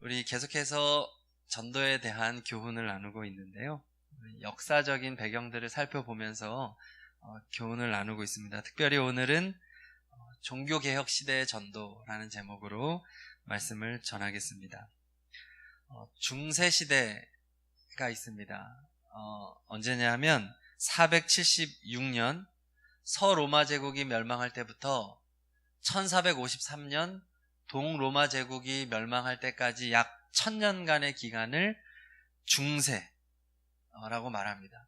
우리 계속해서 전도에 대한 교훈을 나누고 있는데요. 역사적인 배경들을 살펴보면서 교훈을 나누고 있습니다. 특별히 오늘은 종교개혁 시대의 전도라는 제목으로 말씀을 전하겠습니다. 중세시대가 있습니다. 언제냐면 476년 서로마 제국이 멸망할 때부터 1453년 동로마 제국이 멸망할 때까지 약 1000년간의 기간을 중세라고 말합니다.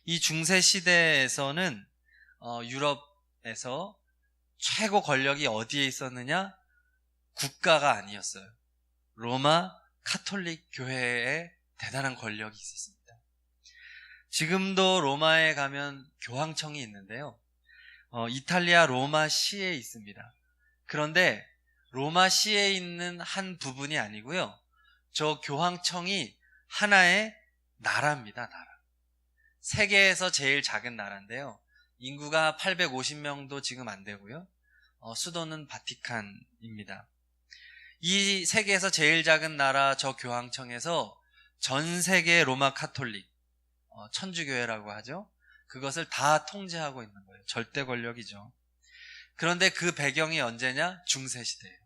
이 중세 시대에서는 유럽에서 최고 권력이 어디에 있었느냐? 국가가 아니었어요. 로마 카톨릭 교회에 대단한 권력이 있었습니다. 지금도 로마에 가면 교황청이 있는데요. 이탈리아 로마시에 있습니다. 그런데 로마시에 있는 한 부분이 아니고요. 저 교황청이 하나의 나라입니다. 나라. 세계에서 제일 작은 나라인데요. 인구가 850명도 지금 안 되고요. 수도는 바티칸입니다. 이 세계에서 제일 작은 나라 저 교황청에서 전 세계 로마 카톨릭, 천주교회라고 하죠. 그것을 다 통제하고 있는 거예요. 절대 권력이죠. 그런데 그 배경이 언제냐? 중세시대예요.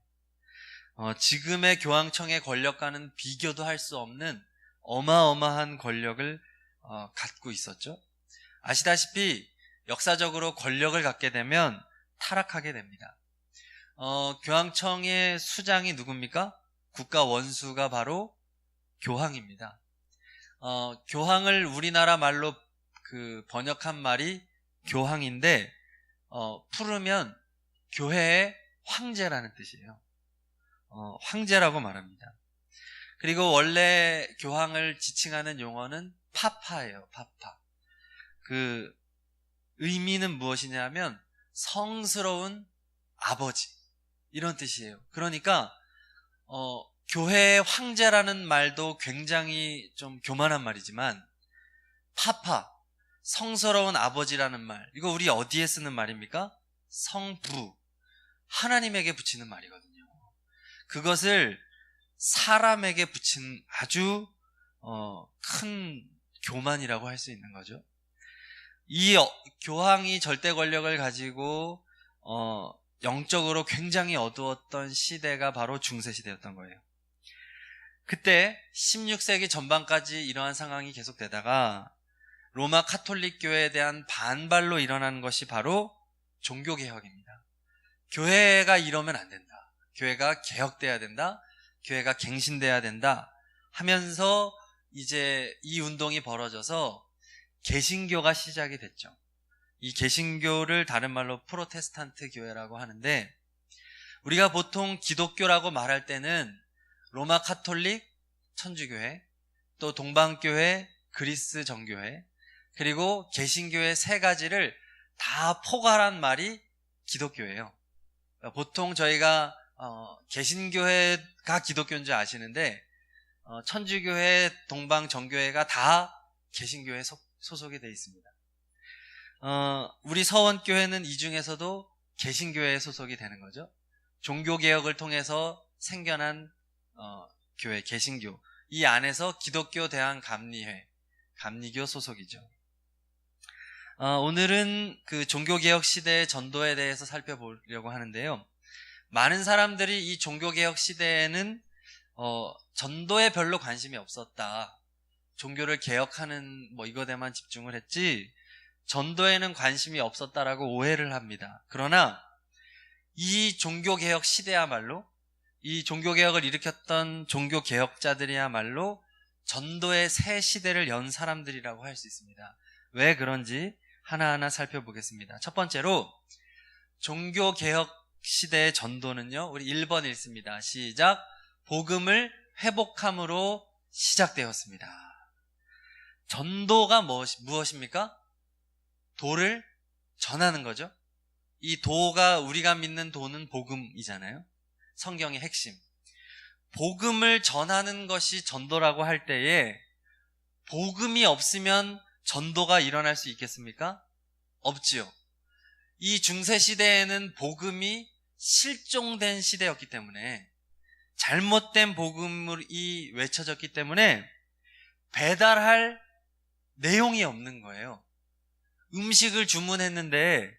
지금의 교황청의 권력과는 비교도 할 수 없는 어마어마한 권력을 갖고 있었죠. 아시다시피 역사적으로 권력을 갖게 되면 타락하게 됩니다. 교황청의 수장이 누굽니까? 국가 원수가 바로 교황입니다. 교황을 우리나라 말로 번역한 말이 교황인데 풀으면 교회의 황제라는 뜻이에요. 황제라고 말합니다. 그리고 원래 교황을 지칭하는 용어는 파파예요. 파파. 그 의미는 무엇이냐면 성스러운 아버지 이런 뜻이에요. 그러니까 교회의 황제라는 말도 굉장히 좀 교만한 말이지만 파파, 성스러운 아버지라는 말, 이거 우리 어디에 쓰는 말입니까? 성부, 하나님에게 붙이는 말이거든요. 그것을 사람에게 붙인 아주 큰 교만이라고 할 수 있는 거죠. 이 교황이 절대 권력을 가지고 영적으로 굉장히 어두웠던 시대가 바로 중세시대였던 거예요. 그때 16세기 전반까지 이러한 상황이 계속되다가 로마 카톨릭 교회에 대한 반발로 일어난 것이 바로 종교개혁입니다. 교회가 이러면 안 된다. 교회가 개혁돼야 된다. 교회가 갱신돼야 된다 하면서 이제 이 운동이 벌어져서 개신교가 시작이 됐죠. 이 개신교를 다른 말로 프로테스탄트 교회라고 하는데, 우리가 보통 기독교라고 말할 때는 로마 카톨릭, 천주교회, 또 동방교회, 그리스 정교회, 그리고 개신교회 세 가지를 다 포괄한 말이 기독교예요. 보통 저희가 개신교회가 기독교인 줄 아시는데 천주교회, 동방 정교회가 다 개신교회 소속이 되어 있습니다. 우리 서원교회는 이 중에서도 개신교회에 소속이 되는 거죠. 종교개혁을 통해서 생겨난 교회, 개신교. 이 안에서 기독교 대한감리회, 감리교 소속이죠. 오늘은 그 종교개혁 시대의 전도에 대해서 살펴보려고 하는데요. 많은 사람들이 이 종교개혁 시대에는 전도에 별로 관심이 없었다. 종교를 개혁하는 이거에만 집중을 했지 전도에는 관심이 없었다라고 오해를 합니다. 그러나 이 종교개혁 시대야말로, 이 종교개혁을 일으켰던 종교개혁자들이야말로 전도의 새 시대를 연 사람들이라고 할 수 있습니다. 왜 그런지 하나하나 살펴보겠습니다. 첫 번째로 종교개혁 시대의 전도는요, 우리 1번 읽습니다. 시작. 복음을 회복함으로 시작되었습니다. 전도가 무엇입니까? 도를 전하는 거죠. 이 도가, 우리가 믿는 도는 복음이잖아요. 성경의 핵심. 복음을 전하는 것이 전도라고 할 때에 복음이 없으면 전도가 일어날 수 있겠습니까? 없지요. 이 중세시대에는 복음이 실종된 시대였기 때문에 잘못된 복음이 외쳐졌기 때문에 배달할 내용이 없는 거예요. 음식을 주문했는데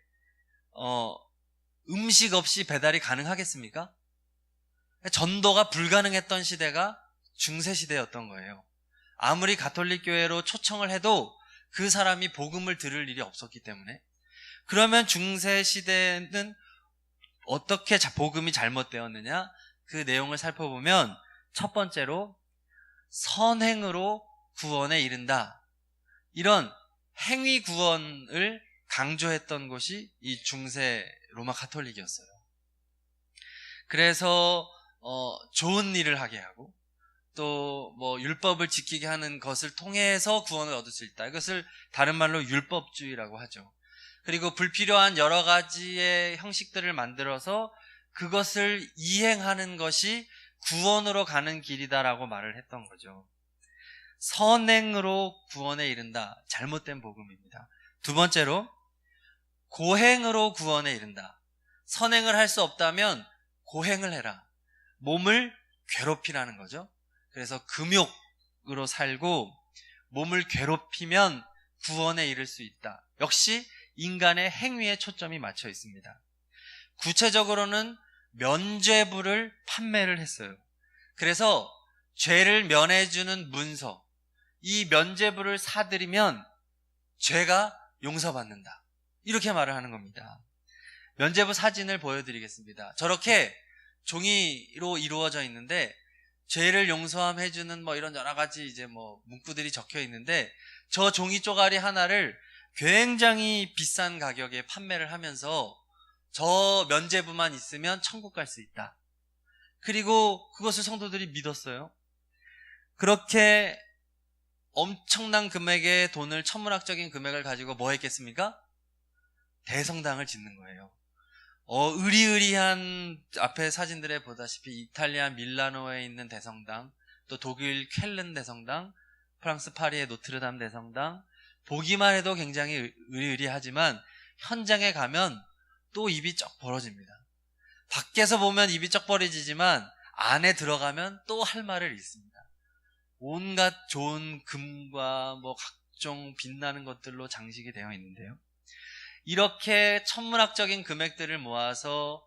음식 없이 배달이 가능하겠습니까? 전도가 불가능했던 시대가 중세시대였던 거예요. 아무리 가톨릭 교회로 초청을 해도 그 사람이 복음을 들을 일이 없었기 때문에. 그러면 중세시대는 어떻게 복음이 잘못되었느냐? 그 내용을 살펴보면 첫 번째로 선행으로 구원에 이른다. 이런 행위 구원을 강조했던 곳이 이 중세 로마 가톨릭이었어요. 그래서 좋은 일을 하게 하고 또 뭐 율법을 지키게 하는 것을 통해서 구원을 얻을 수 있다. 이것을 다른 말로 율법주의라고 하죠. 그리고 불필요한 여러 가지의 형식들을 만들어서 그것을 이행하는 것이 구원으로 가는 길이다라고 말을 했던 거죠. 선행으로 구원에 이른다. 잘못된 복음입니다. 두 번째로 고행으로 구원에 이른다. 선행을 할 수 없다면 고행을 해라. 몸을 괴롭히라는 거죠. 그래서 금욕으로 살고 몸을 괴롭히면 구원에 이를 수 있다. 역시 인간의 행위에 초점이 맞춰 있습니다. 구체적으로는 면죄부를 판매를 했어요. 그래서 죄를 면해주는 문서, 이 면죄부를 사들이면 죄가 용서받는다. 이렇게 말을 하는 겁니다. 면죄부 사진을 보여드리겠습니다. 저렇게 종이로 이루어져 있는데 죄를 용서함 해주는 뭐 이런 여러 가지 이제 뭐 문구들이 적혀 있는데 저 종이 쪼가리 하나를 굉장히 비싼 가격에 판매를 하면서 저 면죄부만 있으면 천국 갈 수 있다. 그리고 그것을 성도들이 믿었어요. 그렇게 엄청난 금액의 돈을, 천문학적인 금액을 가지고 뭐 했겠습니까? 대성당을 짓는 거예요. 의리의리한 앞에 사진들에 보다시피 이탈리아 밀라노에 있는 대성당, 또 독일 쾰른 대성당, 프랑스 파리의 노트르담 대성당, 보기만 해도 굉장히 의리의리하지만 현장에 가면 또 입이 쩍 벌어집니다. 밖에서 보면 입이 쩍 벌어지지만 안에 들어가면 또 할 말을 있습니다. 온갖 좋은 금과 뭐 각종 빛나는 것들로 장식이 되어 있는데요. 이렇게 천문학적인 금액들을 모아서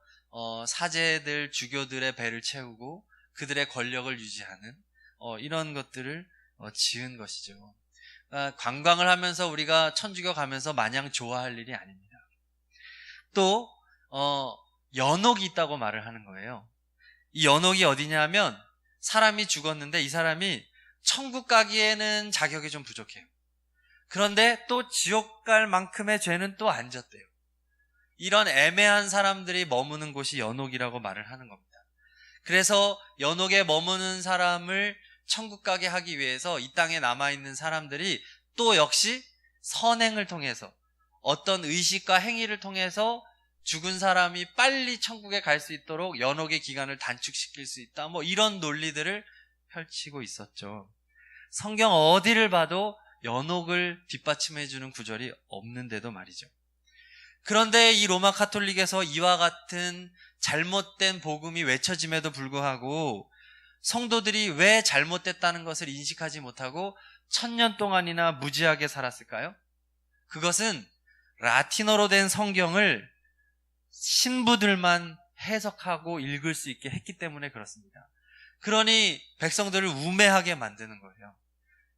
사제들, 주교들의 배를 채우고 그들의 권력을 유지하는 이런 것들을 지은 것이죠. 관광을 하면서 우리가 천주교 가면서 마냥 좋아할 일이 아닙니다. 또 연옥이 있다고 말을 하는 거예요. 이 연옥이 어디냐 하면 사람이 죽었는데 이 사람이 천국 가기에는 자격이 좀 부족해요. 그런데 또 지옥 갈 만큼의 죄는 또 안 졌대요. 이런 애매한 사람들이 머무는 곳이 연옥이라고 말을 하는 겁니다. 그래서 연옥에 머무는 사람을 천국 가게 하기 위해서 이 땅에 남아있는 사람들이 또 역시 선행을 통해서 어떤 의식과 행위를 통해서 죽은 사람이 빨리 천국에 갈 수 있도록 연옥의 기간을 단축시킬 수 있다. 뭐 이런 논리들을 펼치고 있었죠. 성경 어디를 봐도 연옥을 뒷받침해주는 구절이 없는데도 말이죠. 그런데 이 로마 가톨릭에서 이와 같은 잘못된 복음이 외쳐짐에도 불구하고 성도들이 왜 잘못됐다는 것을 인식하지 못하고 1000년 동안이나 무지하게 살았을까요? 그것은 라틴어로 된 성경을 신부들만 해석하고 읽을 수 있게 했기 때문에 그렇습니다. 그러니 백성들을 우매하게 만드는 거예요.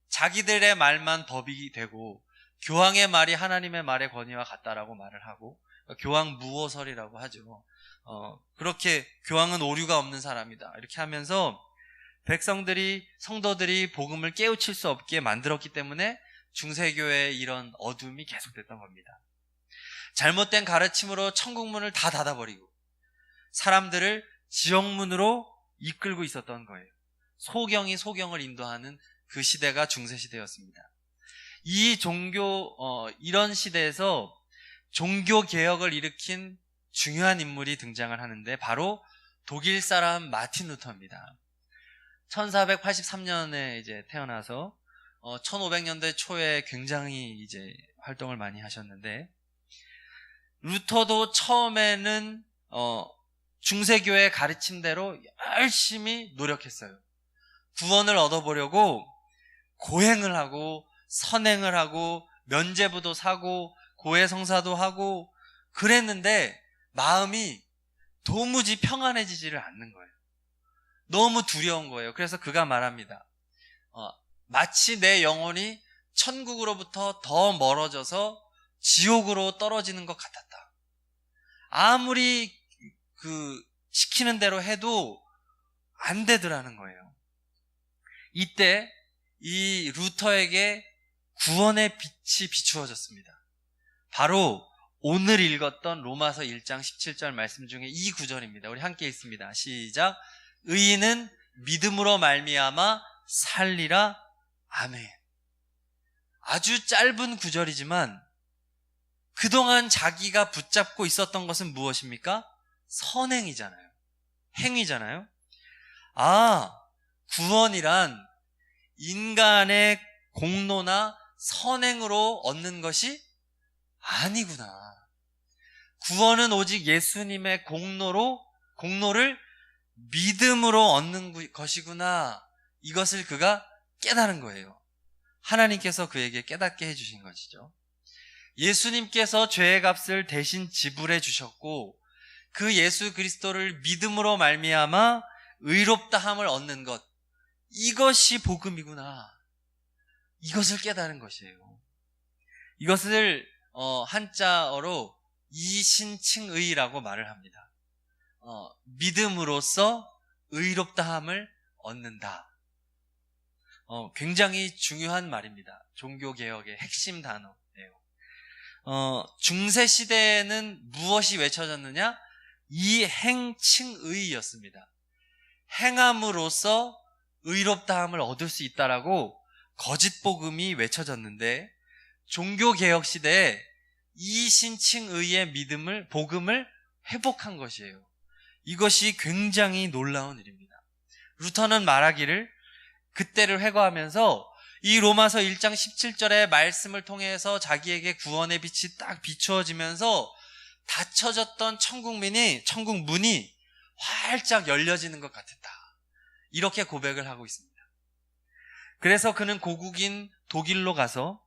자기들의 말만 법이 되고 교황의 말이 하나님의 말의 권위와 같다라고 말을 하고 교황 무오설이라고 하죠. 그렇게 교황은 오류가 없는 사람이다 이렇게 하면서 백성들이, 성도들이 복음을 깨우칠 수 없게 만들었기 때문에 중세교회의 이런 어둠이 계속됐던 겁니다. 잘못된 가르침으로 천국문을 다 닫아버리고 사람들을 지옥문으로 이끌고 있었던 거예요. 소경이 소경을 인도하는 그 시대가 중세시대였습니다. 이런 시대에서 종교개혁을 일으킨 중요한 인물이 등장을 하는데 바로 독일 사람 마틴 루터입니다. 1483년에 이제 태어나서 1500년대 초에 굉장히 이제 활동을 많이 하셨는데 루터도 처음에는 중세교회 가르침대로 열심히 노력했어요. 구원을 얻어보려고 고행을 하고 선행을 하고 면죄부도 사고 고해성사도 하고 그랬는데 마음이 도무지 평안해지지를 않는 거예요. 너무 두려운 거예요. 그래서 그가 말합니다. 마치 내 영혼이 천국으로부터 더 멀어져서 지옥으로 떨어지는 것 같았다. 아무리 시키는 대로 해도 안 되더라는 거예요. 이때 이 루터에게 구원의 빛이 비추어졌습니다. 바로 오늘 읽었던 로마서 1장 17절 말씀 중에 이 구절입니다. 우리 함께 읽습니다. 시작. 의인은 믿음으로 말미암아 살리라. 아멘. 아주 짧은 구절이지만 그동안 자기가 붙잡고 있었던 것은 무엇입니까? 선행이잖아요. 행위잖아요. 구원이란 인간의 공로나 선행으로 얻는 것이 아니구나. 구원은 오직 예수님의 공로를 믿음으로 얻는 것이구나. 이것을 그가 깨달은 거예요. 하나님께서 그에게 깨닫게 해주신 것이죠. 예수님께서 죄의 값을 대신 지불해 주셨고 그 예수 그리스도를 믿음으로 말미암아 의롭다함을 얻는 것, 이것이 복음이구나. 이것을 깨달은 것이에요. 이것을 한자어로 이신칭의라고 말을 합니다. 믿음으로써 의롭다함을 얻는다. 굉장히 중요한 말입니다. 종교개혁의 핵심 단어예요. 중세시대에는 무엇이 외쳐졌느냐? 이행칭의였습니다. 행함으로써 의롭다함을 얻을 수 있다라고 거짓복음이 외쳐졌는데, 종교개혁 시대에 이신칭의의 복음을 회복한 것이에요. 이것이 굉장히 놀라운 일입니다. 루터는 말하기를, 그때를 회고하면서 이 로마서 1장 17절의 말씀을 통해서 자기에게 구원의 빛이 딱 비추어지면서 닫혀졌던 천국 문이 활짝 열려지는 것 같았다. 이렇게 고백을 하고 있습니다. 그래서 그는 고국인 독일로 가서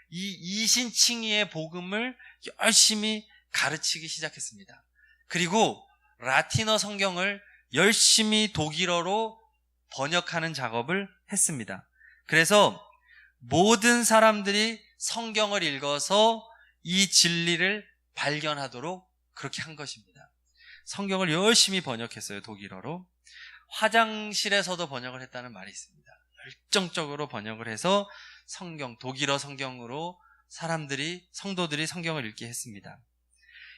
이 이신칭의의 복음을 열심히 가르치기 시작했습니다. 그리고 라틴어 성경을 열심히 독일어로 번역하는 작업을 했습니다. 그래서 모든 사람들이 성경을 읽어서 이 진리를 발견하도록 그렇게 한 것입니다. 성경을 열심히 번역했어요. 독일어로. 화장실에서도 번역을 했다는 말이 있습니다. 열정적으로 번역을 해서 독일어 성경으로 성도들이 성경을 읽게 했습니다.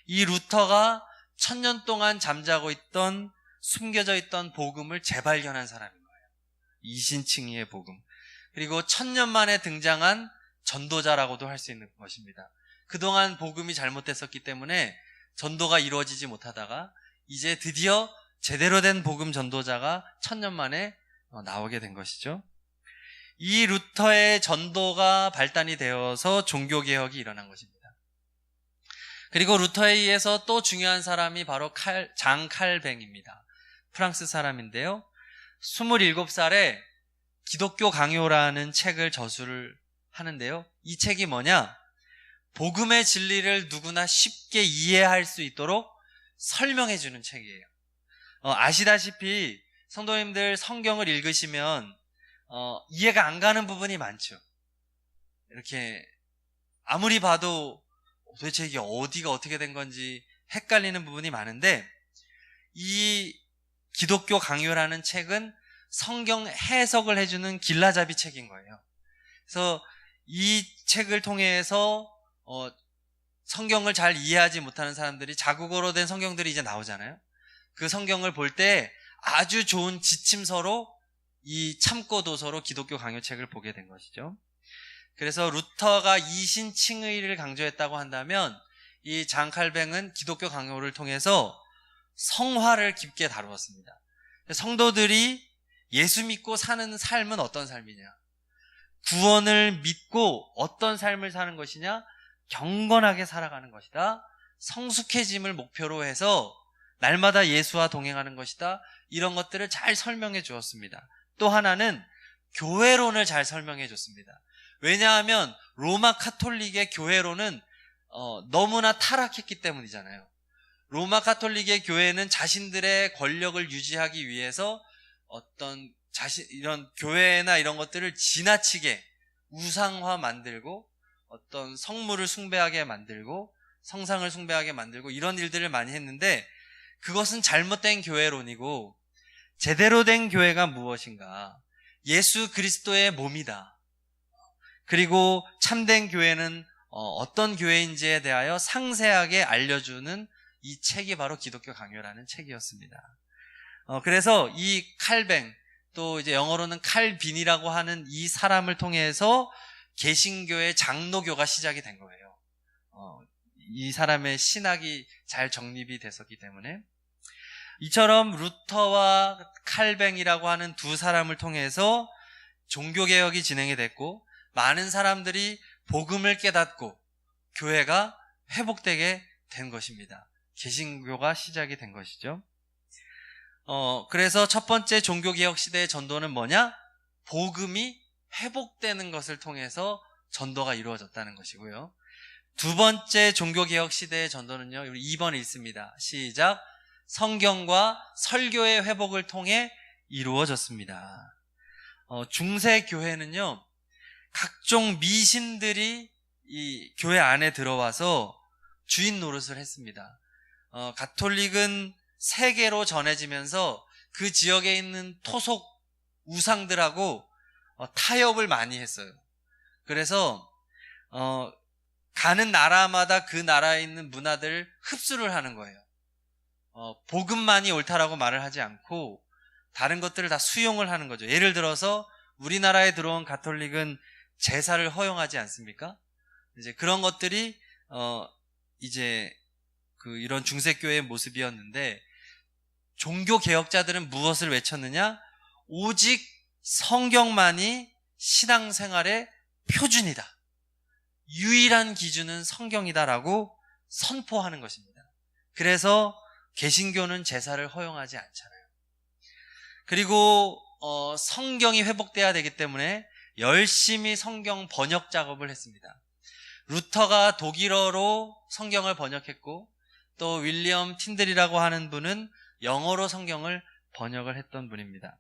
이 루터가 1000년 동안 잠자고 있던, 숨겨져 있던 복음을 재발견한 사람인 거예요. 이신칭의의 복음. 그리고 1000년 만에 등장한 전도자라고도 할 수 있는 것입니다. 그동안 복음이 잘못됐었기 때문에 전도가 이루어지지 못하다가 이제 드디어 제대로 된 복음 전도자가 1000년 만에 나오게 된 것이죠. 이 루터의 전도가 발단이 되어서 종교개혁이 일어난 것입니다. 그리고 루터에 의해서 또 중요한 사람이 바로 장 칼뱅입니다. 프랑스 사람인데요. 27살에 기독교 강요라는 책을 저술을 하는데요. 이 책이 뭐냐? 복음의 진리를 누구나 쉽게 이해할 수 있도록 설명해 주는 책이에요. 아시다시피 성도님들 성경을 읽으시면 이해가 안 가는 부분이 많죠. 이렇게 아무리 봐도 도대체 이게 어디가 어떻게 된 건지 헷갈리는 부분이 많은데, 이 기독교 강요라는 책은 성경 해석을 해주는 길라잡이 책인 거예요. 그래서 이 책을 통해서 성경을 잘 이해하지 못하는 사람들이 자국어로 된 성경들이 이제 나오잖아요. 그 성경을 볼 때 아주 좋은 지침서로, 이 참고도서로 기독교 강요책을 보게 된 것이죠. 그래서 루터가 이신칭의를 강조했다고 한다면 이 장 칼뱅은 기독교 강요를 통해서 성화를 깊게 다루었습니다. 성도들이 예수 믿고 사는 삶은 어떤 삶이냐? 구원을 믿고 어떤 삶을 사는 것이냐? 경건하게 살아가는 것이다. 성숙해짐을 목표로 해서 날마다 예수와 동행하는 것이다. 이런 것들을 잘 설명해 주었습니다. 또 하나는 교회론을 잘 설명해 줬습니다. 왜냐하면 로마 카톨릭의 교회론은 너무나 타락했기 때문이잖아요. 로마 카톨릭의 교회는 자신들의 권력을 유지하기 위해서 어떤 이런 교회나 이런 것들을 지나치게 우상화 만들고 어떤 성물을 숭배하게 만들고 성상을 숭배하게 만들고 이런 일들을 많이 했는데, 그것은 잘못된 교회론이고 제대로 된 교회가 무엇인가? 예수 그리스도의 몸이다. 그리고 참된 교회는 어떤 교회인지에 대하여 상세하게 알려주는 이 책이 바로 기독교 강요라는 책이었습니다. 그래서 이 칼뱅, 또 이제 영어로는 칼빈이라고 하는 이 사람을 통해서 개신교의 장로교가 시작이 된 거예요. 이 사람의 신학이 잘 정립이 됐었기 때문에. 이처럼 루터와 칼뱅이라고 하는 두 사람을 통해서 종교개혁이 진행이 됐고, 많은 사람들이 복음을 깨닫고 교회가 회복되게 된 것입니다. 개신교가 시작이 된 것이죠. 그래서 첫 번째 종교개혁 시대의 전도는 뭐냐? 복음이 회복되는 것을 통해서 전도가 이루어졌다는 것이고요. 두 번째 종교개혁 시대의 전도는요, 2번에 있습니다. 시작. 성경과 설교의 회복을 통해 이루어졌습니다. 중세교회는요, 각종 미신들이 이 교회 안에 들어와서 주인 노릇을 했습니다. 가톨릭은 세계로 전해지면서 그 지역에 있는 토속 우상들하고 타협을 많이 했어요. 그래서 가는 나라마다 그 나라에 있는 문화들을 흡수를 하는 거예요. 복음만이 옳다라고 말을 하지 않고 다른 것들을 다 수용을 하는 거죠. 예를 들어서 우리나라에 들어온 가톨릭은 제사를 허용하지 않습니까? 이제 그런 것들이 이제 이런 중세교회의 모습이었는데, 종교 개혁자들은 무엇을 외쳤느냐? 오직 성경만이 신앙생활의 표준이다. 유일한 기준은 성경이다라고 선포하는 것입니다. 그래서 개신교는 제사를 허용하지 않잖아요. 그리고 성경이 회복돼야 되기 때문에 열심히 성경 번역 작업을 했습니다. 루터가 독일어로 성경을 번역했고, 또 윌리엄 틴들이라고 하는 분은 영어로 성경을 번역을 했던 분입니다.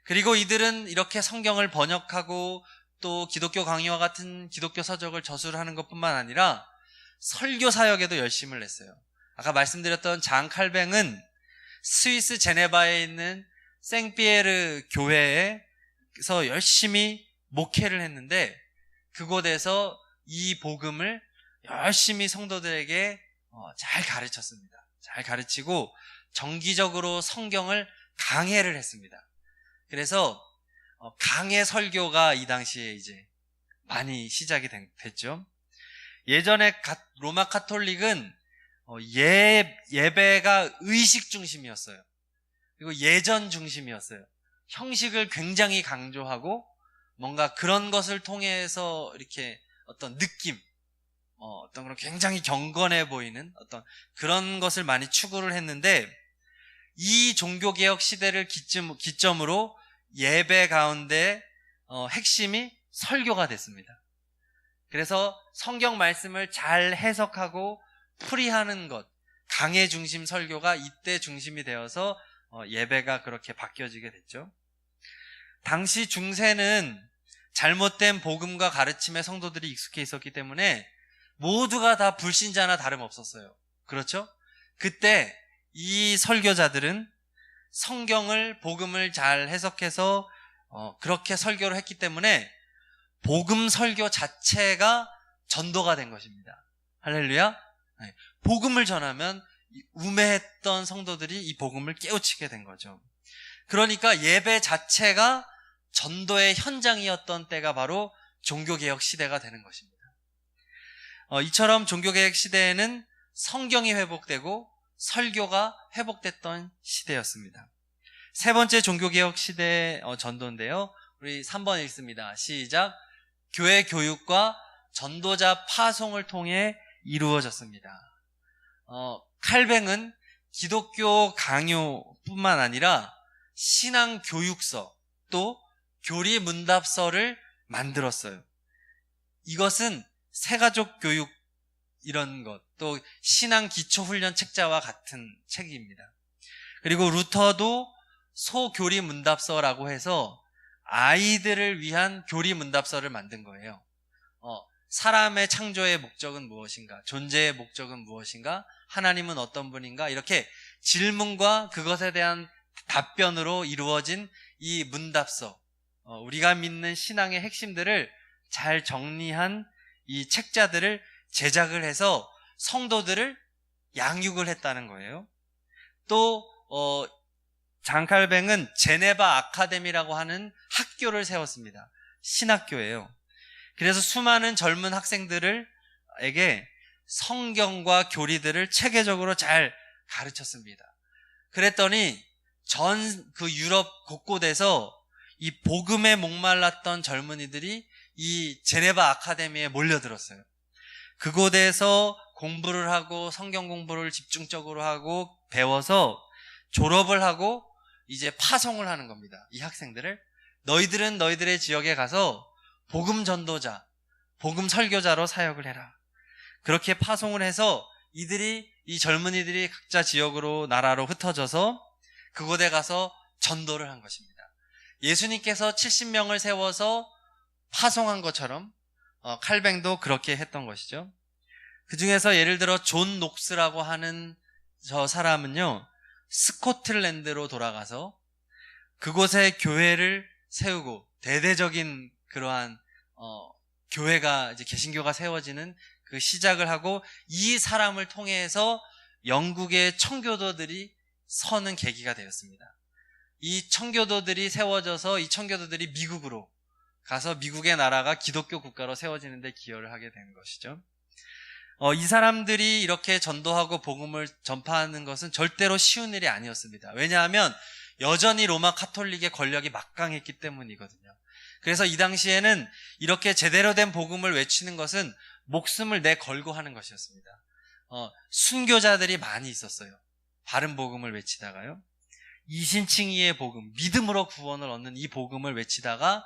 그리고 이들은 이렇게 성경을 번역하고 또 기독교 강요와 같은 기독교 서적을 저술을 하는 것뿐만 아니라 설교 사역에도 열심을 냈어요. 아까 말씀드렸던 장 칼뱅은 스위스 제네바에 있는 생피에르 교회에서 열심히 목회를 했는데, 그곳에서 이 복음을 열심히 성도들에게 잘 가르쳤습니다. 잘 가르치고 정기적으로 성경을 강해를 했습니다. 그래서 강해 설교가 이 당시에 이제 많이 시작이 됐죠. 예전에 로마 카톨릭은 예배가 의식 중심이었어요. 그리고 예전 중심이었어요. 형식을 굉장히 강조하고 뭔가 그런 것을 통해서 이렇게 어떤 느낌, 어떤 그런 굉장히 경건해 보이는 어떤 그런 것을 많이 추구를 했는데, 이 종교개혁 시대를 기점으로 예배 가운데 핵심이 설교가 됐습니다. 그래서 성경 말씀을 잘 해석하고 풀이하는 것, 강해 중심 설교가 이때 중심이 되어서 예배가 그렇게 바뀌어지게 됐죠. 당시 중세는 잘못된 복음과 가르침에 성도들이 익숙해 있었기 때문에 모두가 다 불신자나 다름없었어요. 그렇죠? 그때 이 설교자들은 성경을, 복음을 잘 해석해서 그렇게 설교를 했기 때문에 복음 설교 자체가 전도가 된 것입니다. 할렐루야. 네. 복음을 전하면 우매했던 성도들이 이 복음을 깨우치게 된 거죠. 그러니까 예배 자체가 전도의 현장이었던 때가 바로 종교개혁 시대가 되는 것입니다. 이처럼 종교개혁 시대에는 성경이 회복되고 설교가 회복됐던 시대였습니다. 세 번째 종교개혁 시대의 전도인데요. 우리 3번 읽습니다. 시작. 교회 교육과 전도자 파송을 통해 이루어졌습니다. 칼뱅은 기독교 강요뿐만 아니라 신앙 교육서 또 교리 문답서를 만들었어요. 이것은 새가족 교육 이런 것, 또 신앙 기초 훈련 책자와 같은 책입니다. 그리고 루터도 소교리 문답서라고 해서 아이들을 위한 교리 문답서를 만든 거예요. 사람의 창조의 목적은 무엇인가? 존재의 목적은 무엇인가? 하나님은 어떤 분인가? 이렇게 질문과 그것에 대한 답변으로 이루어진 이 문답서, 우리가 믿는 신앙의 핵심들을 잘 정리한 이 책자들을 제작을 해서 성도들을 양육을 했다는 거예요. 또 잔 칼뱅은 제네바 아카데미라고 하는 학교를 세웠습니다. 신학교예요. 그래서 수많은 젊은 학생들에게 성경과 교리들을 체계적으로 잘 가르쳤습니다. 그랬더니 전 그 유럽 곳곳에서 이 복음에 목말랐던 젊은이들이 이 제네바 아카데미에 몰려들었어요. 그곳에서 공부를 하고 성경 공부를 집중적으로 하고 배워서 졸업을 하고 이제 파송을 하는 겁니다. 이 학생들을 너희들은 너희들의 지역에 가서 복음 전도자, 복음 설교자로 사역을 해라. 그렇게 파송을 해서 이 젊은이들이 각자 지역으로 나라로 흩어져서 그곳에 가서 전도를 한 것입니다. 예수님께서 70명을 세워서 파송한 것처럼 칼뱅도 그렇게 했던 것이죠. 그 중에서 예를 들어 존 녹스라고 하는 저 사람은요, 스코틀랜드로 돌아가서 그곳에 교회를 세우고 대대적인 그러한 교회가 이제 개신교가 세워지는 그 시작을 하고, 이 사람을 통해서 영국의 청교도들이 서는 계기가 되었습니다. 이 청교도들이 세워져서 이 청교도들이 미국으로 가서 미국의 나라가 기독교 국가로 세워지는데 기여를 하게 된 것이죠. 이 사람들이 이렇게 전도하고 복음을 전파하는 것은 절대로 쉬운 일이 아니었습니다. 왜냐하면 여전히 로마 카톨릭의 권력이 막강했기 때문이거든요. 그래서 이 당시에는 이렇게 제대로 된 복음을 외치는 것은 목숨을 내걸고 하는 것이었습니다. 순교자들이 많이 있었어요. 바른 복음을 외치다가요. 이신칭의의 복음, 믿음으로 구원을 얻는 이 복음을 외치다가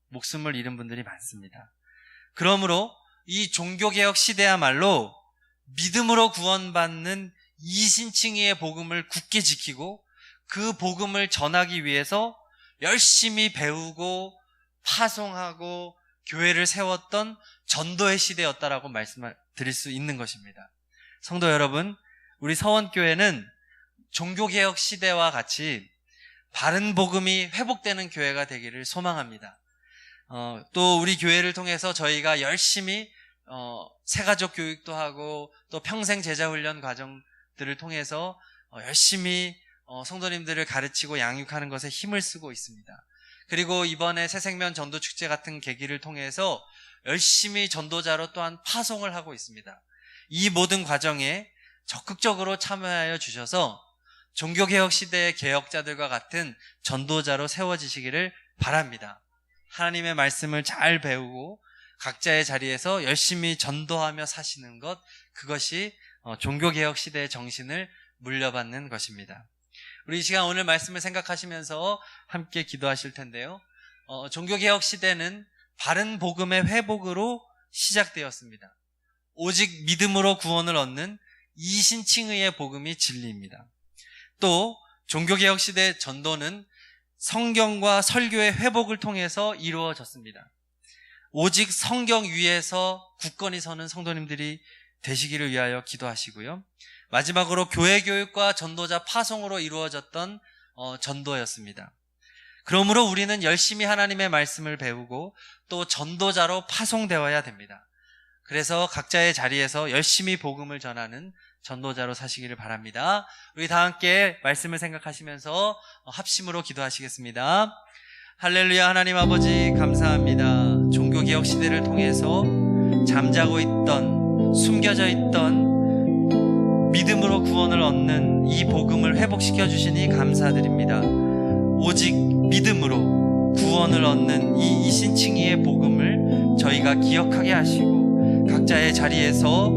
목숨을 잃은 분들이 많습니다. 그러므로 이 종교개혁 시대야말로 믿음으로 구원받는 이신칭의의 복음을 굳게 지키고 그 복음을 전하기 위해서 열심히 배우고 파송하고 교회를 세웠던 전도의 시대였다라고 말씀드릴 수 있는 것입니다. 성도 여러분, 우리 서원교회는 종교개혁 시대와 같이 바른 복음이 회복되는 교회가 되기를 소망합니다. 또 우리 교회를 통해서 저희가 열심히 새가족 교육도 하고 또 평생 제자훈련 과정들을 통해서 열심히 성도님들을 가르치고 양육하는 것에 힘을 쓰고 있습니다. 그리고 이번에 새생명 전도축제 같은 계기를 통해서 열심히 전도자로 또한 파송을 하고 있습니다. 이 모든 과정에 적극적으로 참여하여 주셔서 종교개혁 시대의 개혁자들과 같은 전도자로 세워지시기를 바랍니다. 하나님의 말씀을 잘 배우고 각자의 자리에서 열심히 전도하며 사시는 것, 그것이 종교개혁 시대의 정신을 물려받는 것입니다. 우리 이 시간 오늘 말씀을 생각하시면서 함께 기도하실 텐데요. 종교개혁 시대는 바른 복음의 회복으로 시작되었습니다. 오직 믿음으로 구원을 얻는 이신칭의의 복음이 진리입니다. 또 종교개혁 시대 전도는 성경과 설교의 회복을 통해서 이루어졌습니다. 오직 성경 위에서 굳건히 서는 성도님들이 되시기를 위하여 기도하시고요. 마지막으로 교회 교육과 전도자 파송으로 이루어졌던 전도였습니다. 그러므로 우리는 열심히 하나님의 말씀을 배우고 또 전도자로 파송되어야 됩니다. 그래서 각자의 자리에서 열심히 복음을 전하는 전도자로 사시기를 바랍니다. 우리 다 함께 말씀을 생각하시면서 합심으로 기도하시겠습니다. 할렐루야. 하나님 아버지 감사합니다. 종교개혁 시대를 통해서 잠자고 있던, 숨겨져 있던 믿음으로 구원을 얻는 이 복음을 회복시켜 주시니 감사드립니다. 오직 믿음으로 구원을 얻는 이 이신칭의의 복음을 저희가 기억하게 하시고 각자의 자리에서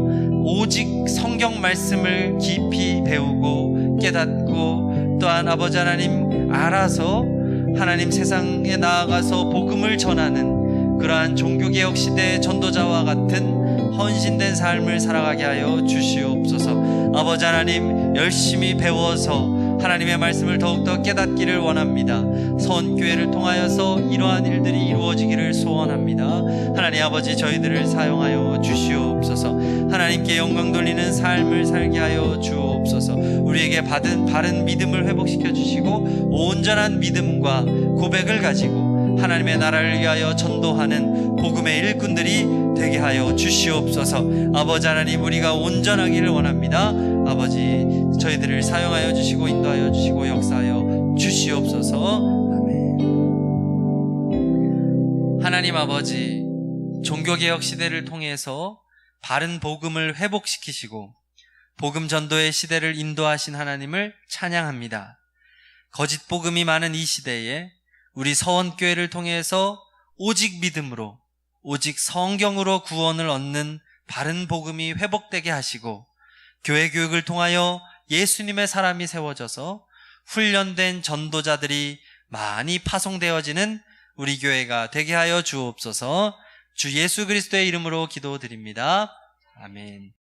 오직 성경 말씀을 깊이 배우고 깨닫고, 또한 아버지 하나님 알아서 하나님 세상에 나아가서 복음을 전하는 그러한 종교개혁 시대의 전도자와 같은 헌신된 삶을 살아가게 하여 주시옵소서. 아버지 하나님, 열심히 배워서 하나님의 말씀을 더욱더 깨닫기를 원합니다. 서원교회를 통하여서 이러한 일들이 이루어지기를 소원합니다. 하나님 아버지, 저희들을 사용하여 주시옵소서. 하나님께 영광 돌리는 삶을 살게 하여 주옵소서. 우리에게 받은 바른 믿음을 회복시켜 주시고, 온전한 믿음과 고백을 가지고 하나님의 나라를 위하여 전도하는 복음의 일꾼들이 되게 하여 주시옵소서. 아버지 하나님, 우리가 온전하기를 원합니다. 아버지, 저희들을 사용하여 주시고 인도하여 주시고 역사하여 주시옵소서. 아멘. 하나님 아버지, 종교개혁 시대를 통해서 바른 복음을 회복시키시고 복음 전도의 시대를 인도하신 하나님을 찬양합니다. 거짓 복음이 많은 이 시대에 우리 서원교회를 통해서 오직 믿음으로, 오직 성경으로 구원을 얻는 바른 복음이 회복되게 하시고, 교회 교육을 통하여 예수님의 사람이 세워져서 훈련된 전도자들이 많이 파송되어지는 우리 교회가 되게 하여 주옵소서. 주 예수 그리스도의 이름으로 기도드립니다. 아멘.